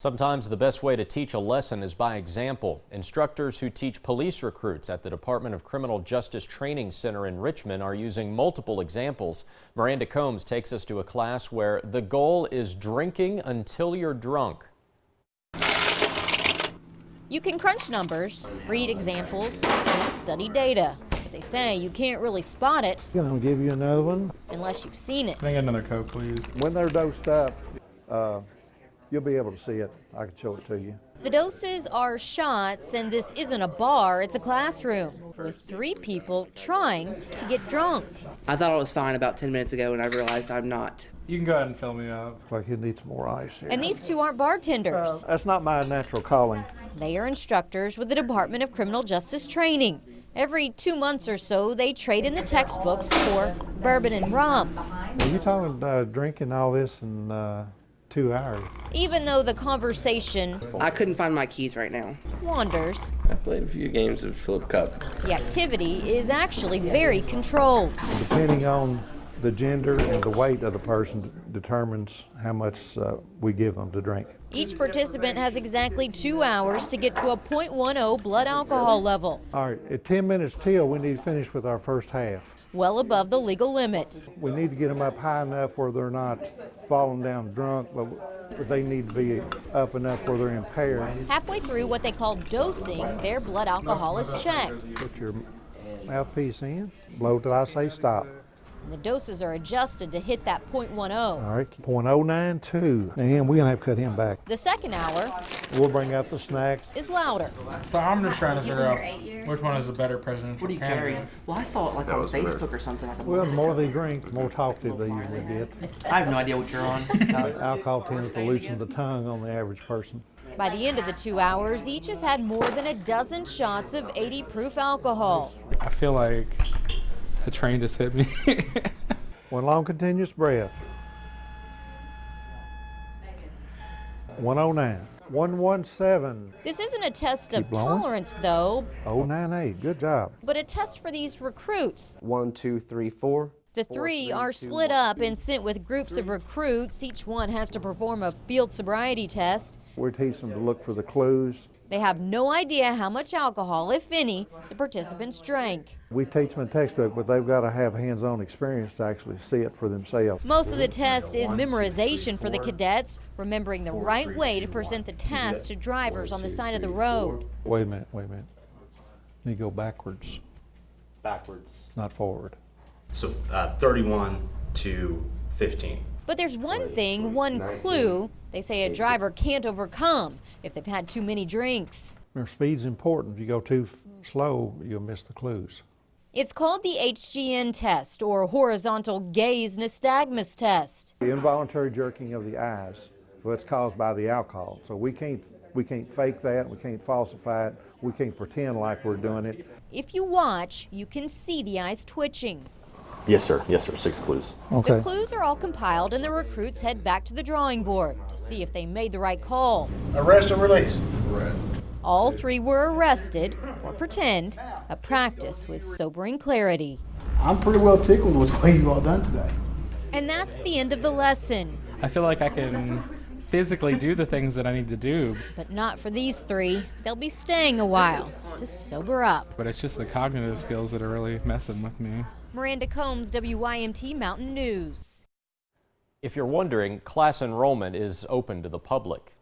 Sometimes the best way to teach a lesson is by example. Instructors who teach police recruits at the Department of Criminal Justice Training Center in Richmond are using multiple examples. Miranda Combs takes us to a class where the goal is drinking until you're drunk. You can crunch numbers, read examples, and study data. But they say you can't really spot it. Can I give you another one? Unless you've seen it. Can I get another Coke, please? When they're dosed up, you'll be able to see it. I can show it to you. The doses are shots, and this isn't a bar, it's a classroom with 3 people trying to get drunk. I thought I was fine about 10 minutes ago, and I realized I'm not. You can go ahead and fill me up. Looks like he needs more ice here. And these 2 aren't bartenders. That's not my natural calling. They are instructors with the Department of Criminal Justice Training. Every 2 months or so, they trade in the textbooks for bourbon and rum. Are you talking drinking all this in 2 hours? Even though the conversation I couldn't find my keys right now. wanders, I played a few games of Flip Cup. the activity is actually very controlled. Depending on the gender and the weight of the person determines how much we give them to drink. Each participant has exactly 2 hours to get to a .10 blood alcohol level, All right, at 10 minutes till, we need to finish with our first half. well above the legal limit. We need to get them up high enough where they're not falling down drunk, but they need to be up enough where they're impaired. Halfway through what they call dosing, their blood alcohol is checked. Put your mouthpiece in, blow till I say stop. And the doses are adjusted to hit that .10. All right, .092. And we're gonna have to cut him back. The second hour We'll bring out the snacks. is louder. So I'm just trying to figure out which one is the better presidential What are you candidate. carrying? Well, I saw it like on Facebook or something. Well, the more they drink, the more talkative they usually get. I have no idea what you're on. Alcohol tends to loosen the tongue on the average person. By the end of the 2 hours, each has had more than a dozen shots of 80 proof alcohol. I feel like the train just hit me. One long continuous breath. 109. 117. This isn't a test of Keep blowing. tolerance, though, 098. Good job. but a test for these recruits. 1, 2, 3, 4. The 3 are split up and sent with groups of recruits. Each one has to perform a field sobriety test. We're teaching them to look for the clues. They have no idea how much alcohol, if any, the participants drank. We teach them in textbook, but they've got to have hands-on experience to actually see it for themselves. Most of the test is memorization for the cadets, remembering the right way to present the task to drivers on the side of the road. Wait a minute, wait a minute. You go backwards, Backwards. not forward. So 31 to 15. But there's one thing, one clue, they say a driver can't overcome if they've had too many drinks. Remember, speed's important. If you go too slow, you'll miss the clues. It's called the HGN test, or horizontal gaze nystagmus test. The involuntary jerking of the eyes, well, it's caused by the alcohol. So we can't fake that, we can't falsify it, we can't pretend like we're doing it. If you watch, you can see the eyes twitching. Yes, sir. Yes, sir. 6 clues. Okay. The clues are all compiled, and the recruits head back to the drawing board to see if they made the right call. Arrest or release? All 3 were arrested for pretend, a practice with sobering clarity. I'm pretty well tickled with what you all done today. And that's the end of the lesson, I feel like I can physically do the things that I need to do, but not for these 3. They'll be staying a while to sober up. but it's just the cognitive skills that are really messing with me. Miranda Combs, WYMT Mountain News. If you're wondering, class enrollment is open to the public.